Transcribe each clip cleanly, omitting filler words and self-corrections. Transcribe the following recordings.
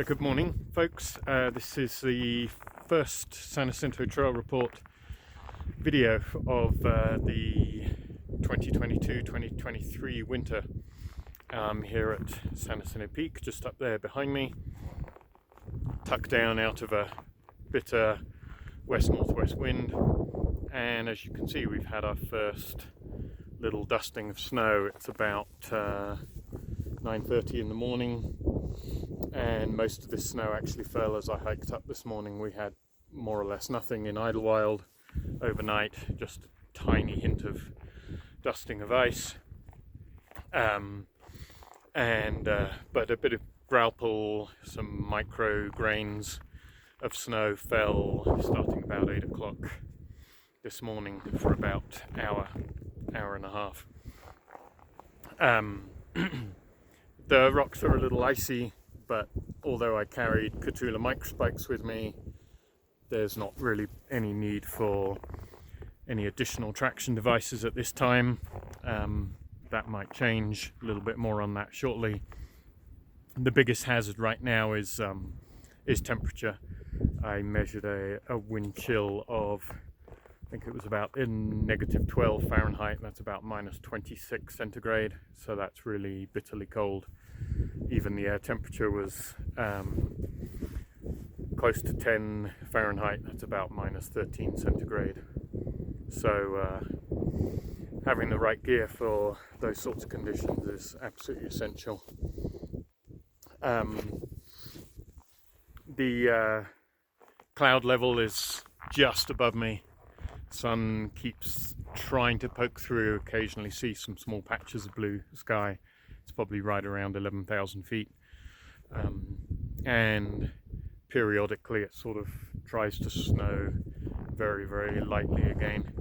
Good morning, folks. This is the first San Jacinto Trail Report video of the 2022-2023 winter here at San Jacinto Peak, just up there behind me, tucked down out of a bitter west-northwest wind. And as you can see, we've had our first little dusting of snow. It's about 9:30 in the morning, and most of this snow actually fell as I hiked up this morning. We had more or less nothing in Idlewild overnight, just a tiny hint of dusting of ice, but a bit of Grauple, some micro grains of snow fell starting about 8 o'clock this morning for about hour and a half. The rocks are a little icy, but although I carried Catula microspikes with me, there's not really any need for any additional traction devices at this time. That might change, a little bit more on that shortly. The biggest hazard right now is temperature. I measured a wind chill of, I think it was about in -12 Fahrenheit, that's about -26 centigrade, so that's really bitterly cold. Even the air temperature was close to 10 Fahrenheit, that's about -13 centigrade. So having the right gear for those sorts of conditions is absolutely essential. The cloud level is just above me. Sun keeps trying to poke through, occasionally see some small patches of blue sky. It's probably right around 11,000 feet. And periodically it sort of tries to snow very, very lightly again.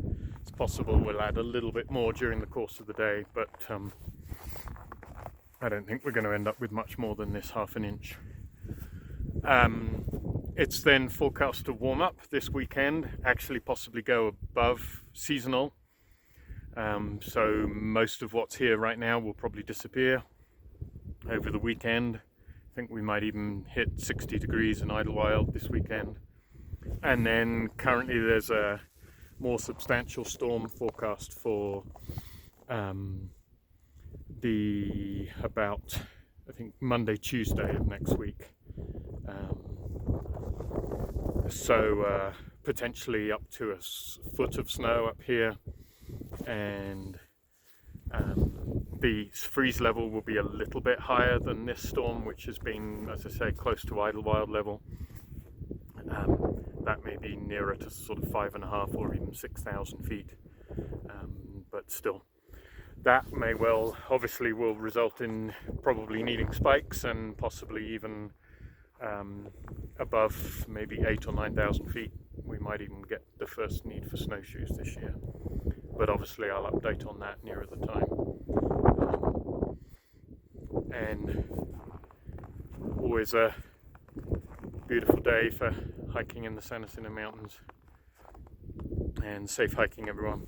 It's possible we'll add a little bit more during the course of the day, but I don't think we're going to end up with much more than this half an inch. It's then forecast to warm up this weekend, actually possibly go above seasonal. So most of what's here right now will probably disappear over the weekend. I think we might even hit 60 degrees in Idlewild this weekend. And then currently there's a more substantial storm forecast for about, I think, Monday, Tuesday of next week. So potentially up to a foot of snow up here, and the freeze level will be a little bit higher than this storm, which has been, as I say, close to Idlewild level. That may be nearer to sort of 5,500 or even 6,000 feet, but still, that may well, obviously, will result in probably needing spikes and possibly even above maybe 8,000 or 9,000 feet. We might even get the first need for snowshoes this year, but obviously I'll update on that nearer the time. And always a beautiful day for hiking in the San Jacinto Mountains, and safe hiking, everyone.